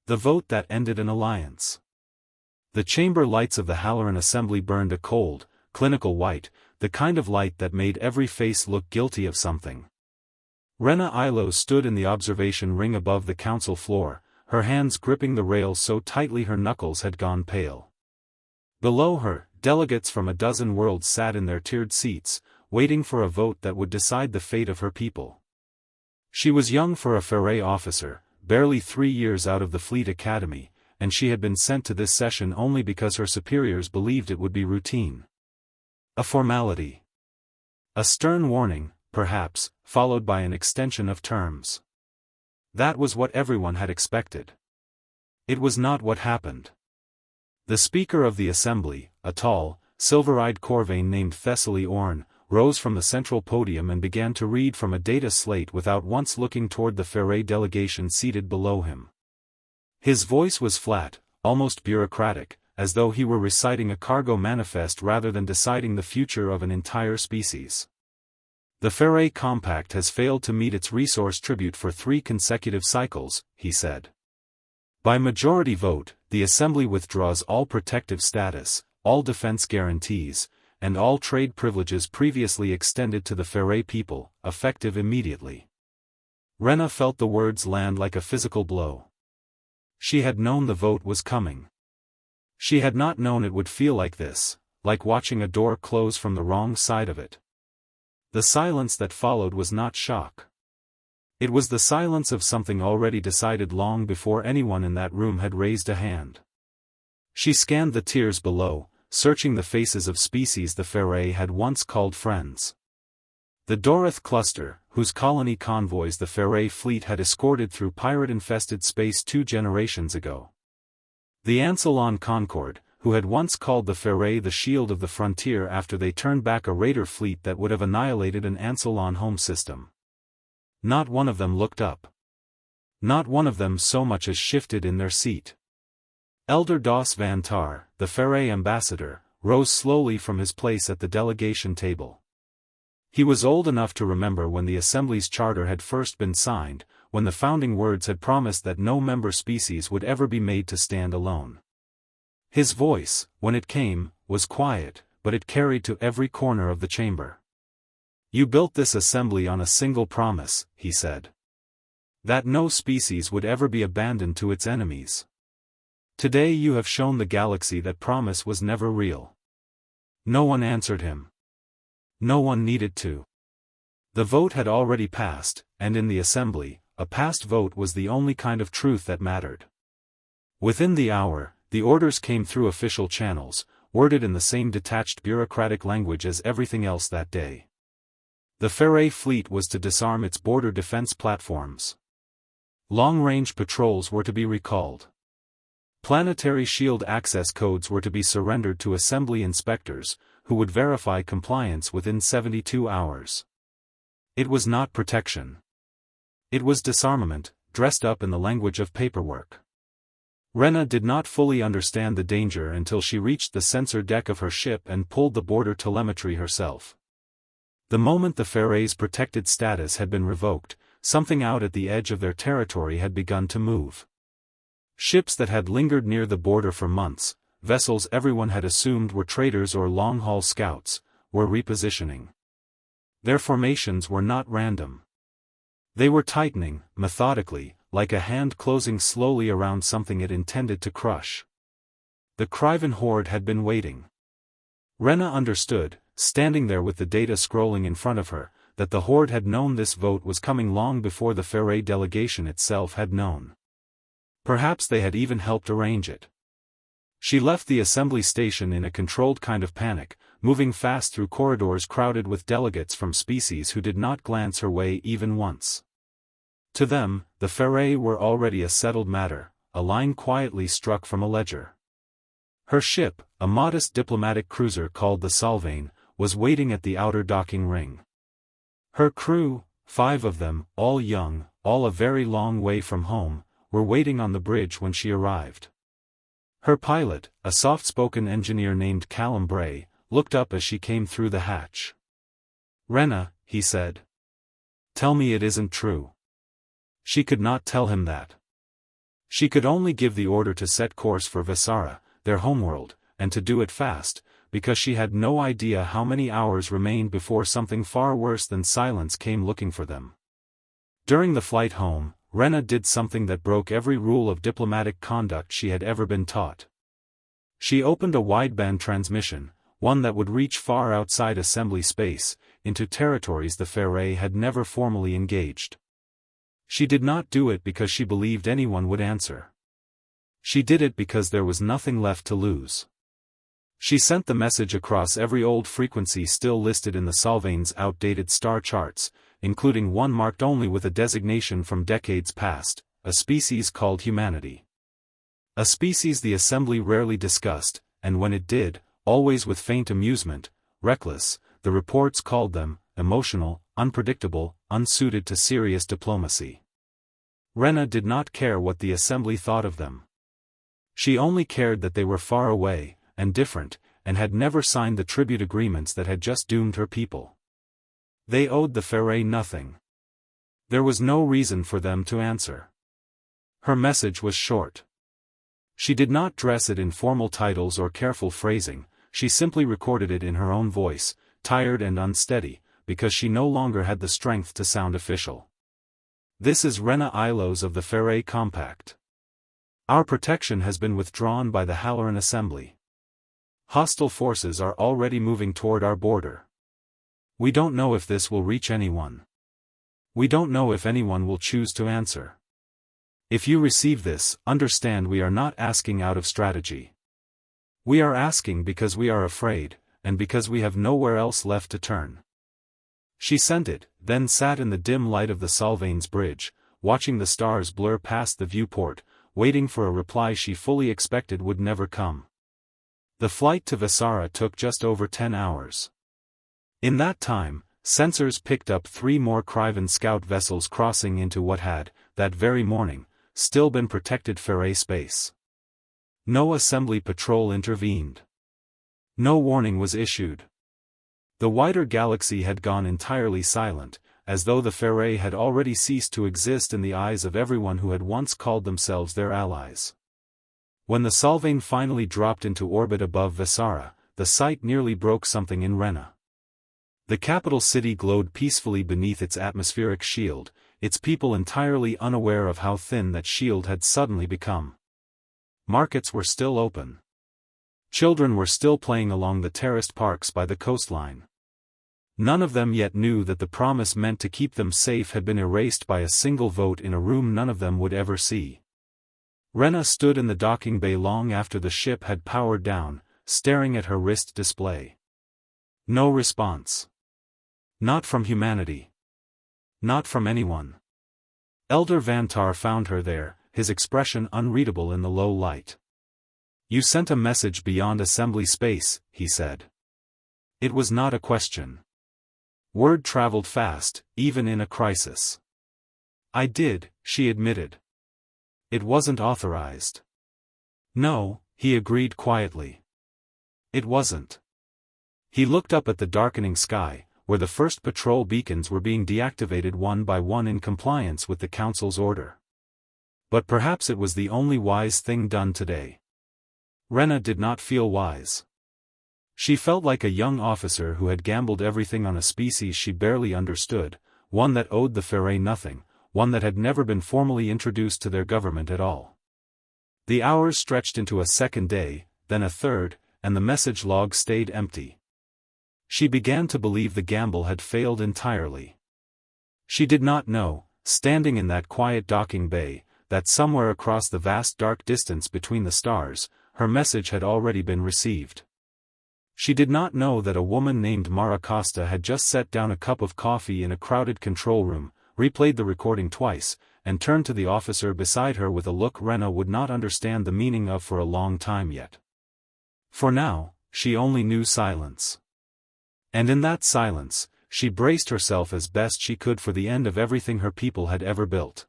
The vote that ended an alliance. The chamber lights of the Halloran assembly burned a cold, clinical white, the kind of light that made every face look guilty of something. Rena Ilo stood in the observation ring above the council floor, her hands gripping the rails so tightly her knuckles had gone pale. Below her, delegates from a dozen worlds sat in their tiered seats, waiting for a vote that would decide the fate of her people. She was young for a Faray officer, barely 3 years out of the Fleet Academy, and she had been sent to this session only because her superiors believed it would be routine. A formality. A stern warning, perhaps, followed by an extension of terms. That was what everyone had expected. It was not what happened. The Speaker of the Assembly, a tall, silver-eyed Corvain named Thessaly Orn, rose from the central podium and began to read from a data slate without once looking toward the Faray delegation seated below him. His voice was flat, almost bureaucratic, as though he were reciting a cargo manifest rather than deciding the future of an entire species. The Faray Compact has failed to meet its resource tribute for 3 consecutive cycles, he said. By majority vote, the Assembly withdraws all protective status, all defense guarantees, and all trade privileges previously extended to the Faray people, effective immediately. Rena felt the words land like a physical blow. She had known the vote was coming. She had not known it would feel like this, like watching a door close from the wrong side of it. The silence that followed was not shock. It was the silence of something already decided long before anyone in that room had raised a hand. She scanned the tiers below, searching the faces of species the Faray had once called friends. The Doroth cluster, whose colony convoys the Faray fleet had escorted through pirate-infested space 2 generations ago. The Ancelon Concord, who had once called the Faray the shield of the frontier after they turned back a raider fleet that would have annihilated an Ancelon home system. Not one of them looked up. Not one of them so much as shifted in their seat. Elder Dos Van Tar, the Faray ambassador, rose slowly from his place at the delegation table. He was old enough to remember when the Assembly's charter had first been signed, when the founding words had promised that no member species would ever be made to stand alone. His voice, when it came, was quiet, but it carried to every corner of the chamber. "You built this assembly on a single promise," he said. "That no species would ever be abandoned to its enemies. Today you have shown the galaxy that promise was never real." No one answered him. No one needed to. The vote had already passed, and in the assembly, a past vote was the only kind of truth that mattered. Within the hour, the orders came through official channels, worded in the same detached bureaucratic language as everything else that day. The Faray fleet was to disarm its border defense platforms. Long-range patrols were to be recalled. Planetary shield access codes were to be surrendered to assembly inspectors, who would verify compliance within 72 hours. It was not protection. It was disarmament, dressed up in the language of paperwork. Rena did not fully understand the danger until she reached the sensor deck of her ship and pulled the border telemetry herself. The moment the Faray's protected status had been revoked, something out at the edge of their territory had begun to move. Ships that had lingered near the border for months, vessels everyone had assumed were traders or long-haul scouts, were repositioning. Their formations were not random. They were tightening, methodically, like a hand closing slowly around something it intended to crush. The Kryvan horde had been waiting. Rena understood, standing there with the data scrolling in front of her, that the horde had known this vote was coming long before the Faray delegation itself had known. Perhaps they had even helped arrange it. She left the assembly station in a controlled kind of panic, moving fast through corridors crowded with delegates from species who did not glance her way even once. To them, the Faray were already a settled matter, a line quietly struck from a ledger. Her ship, a modest diplomatic cruiser called the Solvane, was waiting at the outer docking ring. Her crew, 5 of them, all young, all a very long way from home, were waiting on the bridge when she arrived. Her pilot, a soft-spoken engineer named Callum Bray, looked up as she came through the hatch. "Rena," he said. "Tell me it isn't true." She could not tell him that. She could only give the order to set course for Vesara, their homeworld, and to do it fast, because she had no idea how many hours remained before something far worse than silence came looking for them. During the flight home, Rena did something that broke every rule of diplomatic conduct she had ever been taught. She opened a wideband transmission, one that would reach far outside assembly space, into territories the Faerie had never formally engaged. She did not do it because she believed anyone would answer. She did it because there was nothing left to lose. She sent the message across every old frequency still listed in the Solvane's outdated star charts, including one marked only with a designation from decades past, a species called humanity. A species the assembly rarely discussed, and when it did, always with faint amusement, reckless, the reports called them emotional, unpredictable, unsuited to serious diplomacy. Rena did not care what the assembly thought of them. She only cared that they were far away, and different, and had never signed the tribute agreements that had just doomed her people. They owed the Faerie nothing. There was no reason for them to answer. Her message was short. She did not dress it in formal titles or careful phrasing, she simply recorded it in her own voice, tired and unsteady, because she no longer had the strength to sound official. This is Rena Ilos of the Faerie Compact. Our protection has been withdrawn by the Halloran Assembly. Hostile forces are already moving toward our border. We don't know if this will reach anyone. We don't know if anyone will choose to answer. If you receive this, understand we are not asking out of strategy. We are asking because we are afraid, and because we have nowhere else left to turn. She sent it, then sat in the dim light of the Solvane's bridge, watching the stars blur past the viewport, waiting for a reply she fully expected would never come. The flight to Vesara took just over 10 hours. In that time, sensors picked up 3 more Kryvan scout vessels crossing into what had, that very morning, still been protected Faerie space. No assembly patrol intervened. No warning was issued. The wider galaxy had gone entirely silent, as though the Faerie had already ceased to exist in the eyes of everyone who had once called themselves their allies. When the Solvane finally dropped into orbit above Vesara, the sight nearly broke something in Rena. The capital city glowed peacefully beneath its atmospheric shield, its people entirely unaware of how thin that shield had suddenly become. Markets were still open. Children were still playing along the terraced parks by the coastline. None of them yet knew that the promise meant to keep them safe had been erased by a single vote in a room none of them would ever see. Rena stood in the docking bay long after the ship had powered down, staring at her wrist display. No response. Not from humanity. Not from anyone. Elder Vantar found her there, his expression unreadable in the low light. "You sent a message beyond assembly space," he said. It was not a question. Word traveled fast, even in a crisis. "I did," she admitted. "It wasn't authorized." "No," he agreed quietly. "It wasn't." He looked up at the darkening sky, where the first patrol beacons were being deactivated one by one in compliance with the Council's order. But perhaps it was the only wise thing done today. Rena did not feel wise. She felt like a young officer who had gambled everything on a species she barely understood, one that owed the Faerie nothing, one that had never been formally introduced to their government at all. The hours stretched into a second day, then a third, and the message log stayed empty. She began to believe the gamble had failed entirely. She did not know, standing in that quiet docking bay, that somewhere across the vast dark distance between the stars, her message had already been received. She did not know that a woman named Mara Costa had just set down a cup of coffee in a crowded control room, replayed the recording twice, and turned to the officer beside her with a look Rena would not understand the meaning of for a long time yet. For now, she only knew silence. And in that silence, she braced herself as best she could for the end of everything her people had ever built.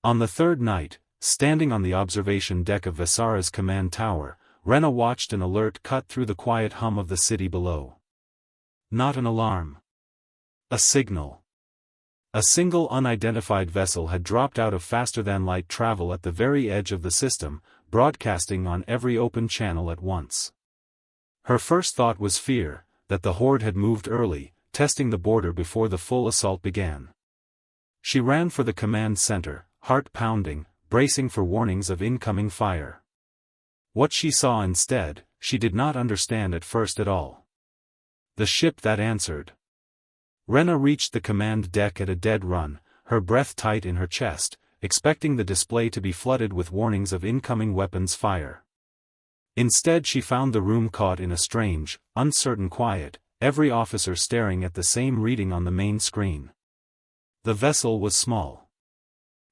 On the third night, standing on the observation deck of Vesara's command tower, Rena watched an alert cut through the quiet hum of the city below. Not an alarm. A signal. A single unidentified vessel had dropped out of faster-than-light travel at the very edge of the system, broadcasting on every open channel at once. Her first thought was fear, that the horde had moved early, testing the border before the full assault began. She ran for the command center, heart pounding, bracing for warnings of incoming fire. What she saw instead, she did not understand at first at all. The ship that answered. Rena reached the command deck at a dead run, her breath tight in her chest, expecting the display to be flooded with warnings of incoming weapons fire. Instead she found the room caught in a strange, uncertain quiet, every officer staring at the same reading on the main screen. The vessel was small.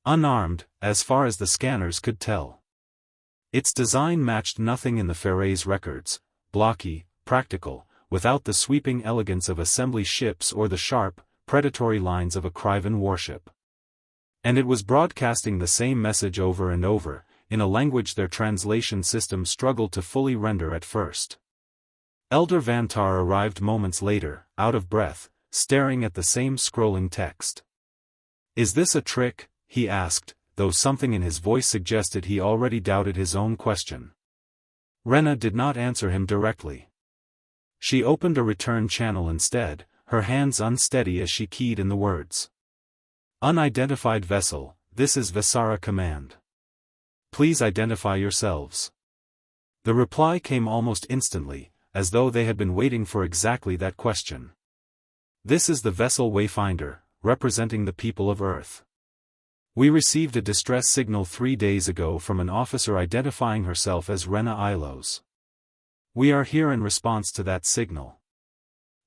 Unarmed, as far as the scanners could tell. Its design matched nothing in the Ferre's records, blocky, practical, without the sweeping elegance of assembly ships or the sharp, predatory lines of a Kryvan warship. And it was broadcasting the same message over and over, in a language their translation system struggled to fully render at first. Elder Vantar arrived moments later, out of breath, staring at the same scrolling text. "Is this a trick?" he asked, though something in his voice suggested he already doubted his own question. Rena did not answer him directly. She opened a return channel instead, her hands unsteady as she keyed in the words. "Unidentified vessel, this is Visara Command. Please identify yourselves." The reply came almost instantly, as though they had been waiting for exactly that question. "This is the vessel Wayfinder, representing the people of Earth. We received a distress signal 3 days ago from an officer identifying herself as Rena Ilos. We are here in response to that signal."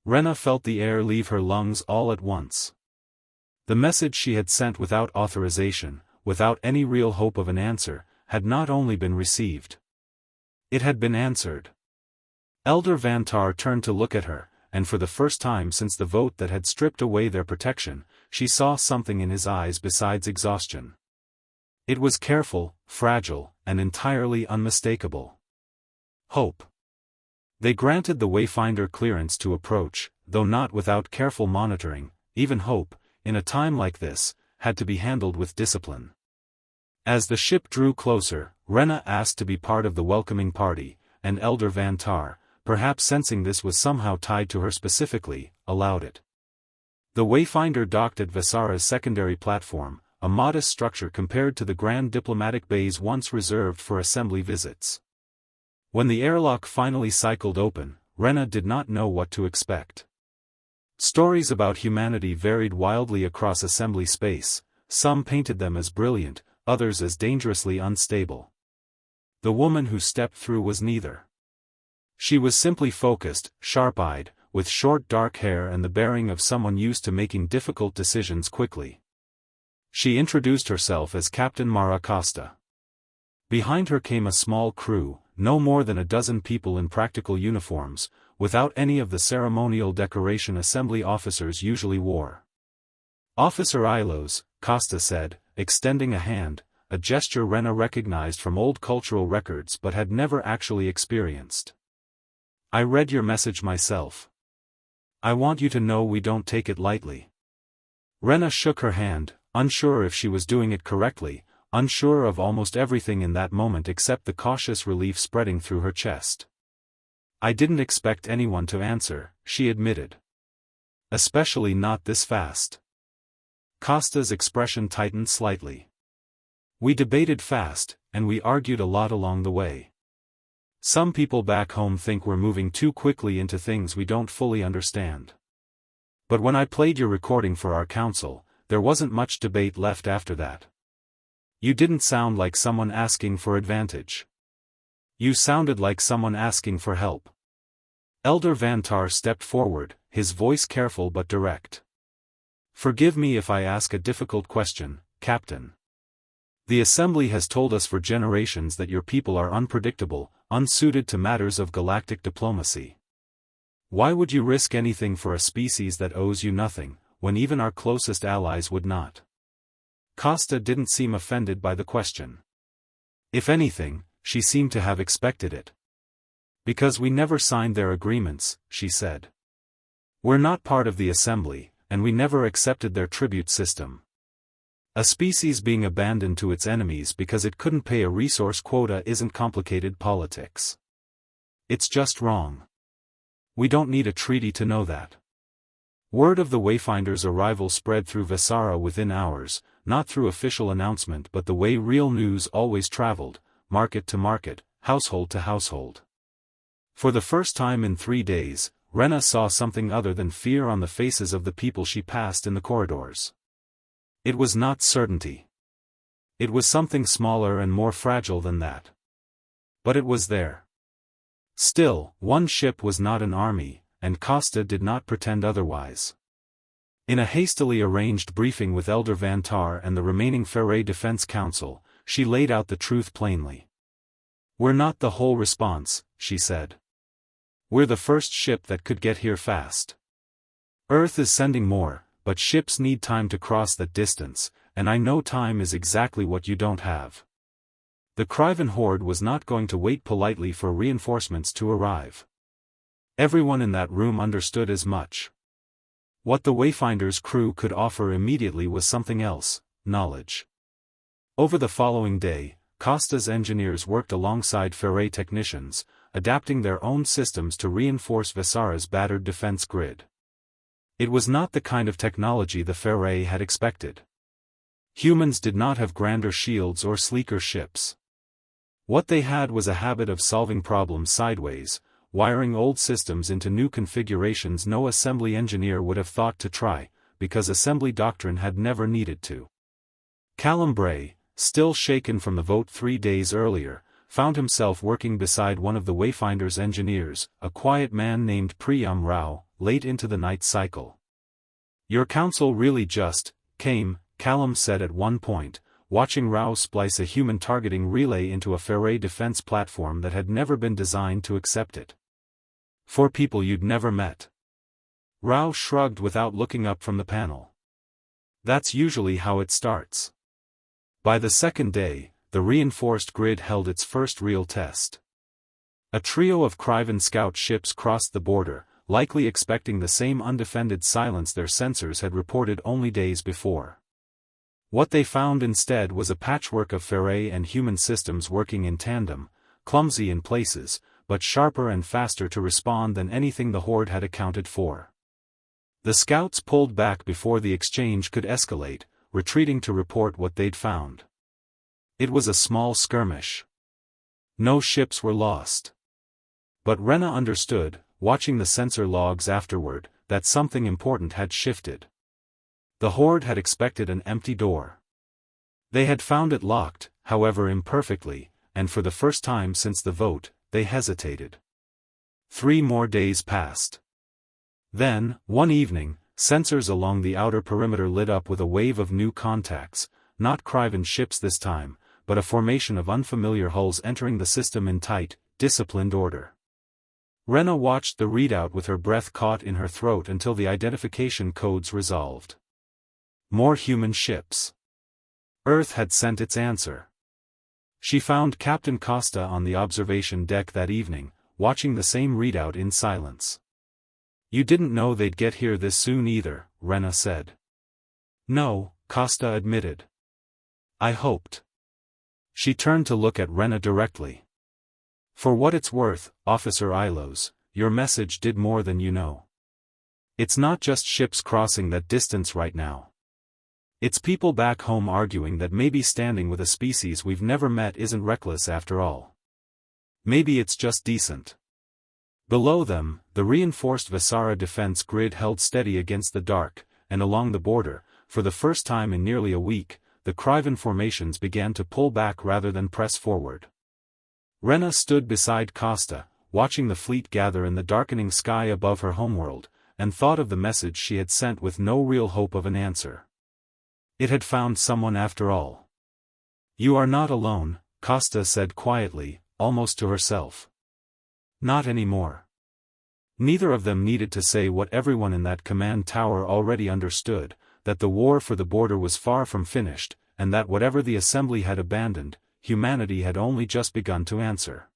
Rena felt the air leave her lungs all at once. The message she had sent without authorization, without any real hope of an answer, had not only been received. It had been answered. Elder Vantar turned to look at her, and for the first time since the vote that had stripped away their protection, she saw something in his eyes besides exhaustion. It was careful, fragile, and entirely unmistakable. Hope. They granted the Wayfinder clearance to approach, though not without careful monitoring. Even hope, in a time like this, had to be handled with discipline. As the ship drew closer, Rena asked to be part of the welcoming party, and Elder Vantar, perhaps sensing this was somehow tied to her specifically, allowed it. The Wayfinder docked at Visara's secondary platform, a modest structure compared to the grand diplomatic bays once reserved for assembly visits. When the airlock finally cycled open, Rena did not know what to expect. Stories about humanity varied wildly across assembly space, some painted them as brilliant, others as dangerously unstable. The woman who stepped through was neither. She was simply focused, sharp-eyed, with short dark hair and the bearing of someone used to making difficult decisions quickly. She introduced herself as Captain Mara Costa. Behind her came a small crew, no more than a dozen people in practical uniforms, without any of the ceremonial decoration assembly officers usually wore. "Officer Ilos," Costa said, extending a hand, a gesture Rena recognized from old cultural records but had never actually experienced. "I read your message myself. I want you to know we don't take it lightly." Rena shook her hand, unsure if she was doing it correctly, unsure of almost everything in that moment except the cautious relief spreading through her chest. "I didn't expect anyone to answer," she admitted. "Especially not this fast." Costa's expression tightened slightly. "We debated fast, and we argued a lot along the way. Some people back home think we're moving too quickly into things we don't fully understand. But when I played your recording for our council, there wasn't much debate left after that. You didn't sound like someone asking for advantage. You sounded like someone asking for help." Elder Vantar stepped forward, his voice careful but direct. "Forgive me if I ask a difficult question, Captain. The Assembly has told us for generations that your people are unpredictable, unsuited to matters of galactic diplomacy. Why would you risk anything for a species that owes you nothing, when even our closest allies would not?" Costa didn't seem offended by the question. If anything, she seemed to have expected it. "Because we never signed their agreements," she said. "We're not part of the Assembly, and we never accepted their tribute system. A species being abandoned to its enemies because it couldn't pay a resource quota isn't complicated politics. It's just wrong. We don't need a treaty to know that. Word of the Wayfinder's arrival spread through Vesara within hours, not through official announcement but the way real news always traveled, market to market, household to household. For the first time in 3 days, Rena saw something other than fear on the faces of the people she passed in the corridors. It was not certainty. It was something smaller and more fragile than that. But it was there. Still, one ship was not an army, and Costa did not pretend otherwise. In a hastily arranged briefing with Elder Van Tar and the remaining Ferre Defense Council, she laid out the truth plainly. "We're not the whole response," she said. "We're the first ship that could get here fast. Earth is sending more, but ships need time to cross that distance, and I know time is exactly what you don't have." The Kryvan horde was not going to wait politely for reinforcements to arrive. Everyone in that room understood as much. What the Wayfinder's crew could offer immediately was something else: knowledge. Over the following day, Costa's engineers worked alongside Ferre technicians, adapting their own systems to reinforce Vesara's battered defense grid. It was not the kind of technology the Ferre had expected. Humans did not have grander shields or sleeker ships. What they had was a habit of solving problems sideways, wiring old systems into new configurations no assembly engineer would have thought to try, because assembly doctrine had never needed to. Callum Bray, still shaken from the vote 3 days earlier, found himself working beside one of the Wayfinder's engineers, a quiet man named Priyam Rao, late into the night cycle. "Your council really just came," Callum said at one point, watching Rao splice a human targeting relay into a Ferre defense platform that had never been designed to accept it. "For people you'd never met." Rao shrugged without looking up from the panel. "That's usually how it starts." By the second day, the reinforced grid held its first real test. A trio of Kryvan scout ships crossed the border, likely expecting the same undefended silence their sensors had reported only days before. What they found instead was a patchwork of Ferre and human systems working in tandem, clumsy in places, but sharper and faster to respond than anything the Horde had accounted for. The scouts pulled back before the exchange could escalate, retreating to report what they'd found. It was a small skirmish. No ships were lost. But Rena understood, watching the sensor logs afterward, that something important had shifted. The Horde had expected an empty door. They had found it locked, however imperfectly, and for the first time since the vote, they hesitated. 3 more days passed. Then, one evening, sensors along the outer perimeter lit up with a wave of new contacts, not Kryvan ships this time, but a formation of unfamiliar hulls entering the system in tight, disciplined order. Rena watched the readout with her breath caught in her throat until the identification codes resolved. More human ships. Earth had sent its answer. She found Captain Costa on the observation deck that evening, watching the same readout in silence. "You didn't know they'd get here this soon either," Rena said. "No," Costa admitted. "I hoped." She turned to look at Rena directly. "For what it's worth, Officer Ilos, your message did more than you know. It's not just ships crossing that distance right now. It's people back home arguing that maybe standing with a species we've never met isn't reckless after all. Maybe it's just decent." Below them, the reinforced Vesara defense grid held steady against the dark, and along the border, for the first time in nearly a week, the Kryvan formations began to pull back rather than press forward. Rena stood beside Costa, watching the fleet gather in the darkening sky above her homeworld, and thought of the message she had sent with no real hope of an answer. It had found someone after all. "You are not alone," Costa said quietly, almost to herself. "Not anymore." Neither of them needed to say what everyone in that command tower already understood, that the war for the border was far from finished, and that whatever the assembly had abandoned, humanity had only just begun to answer.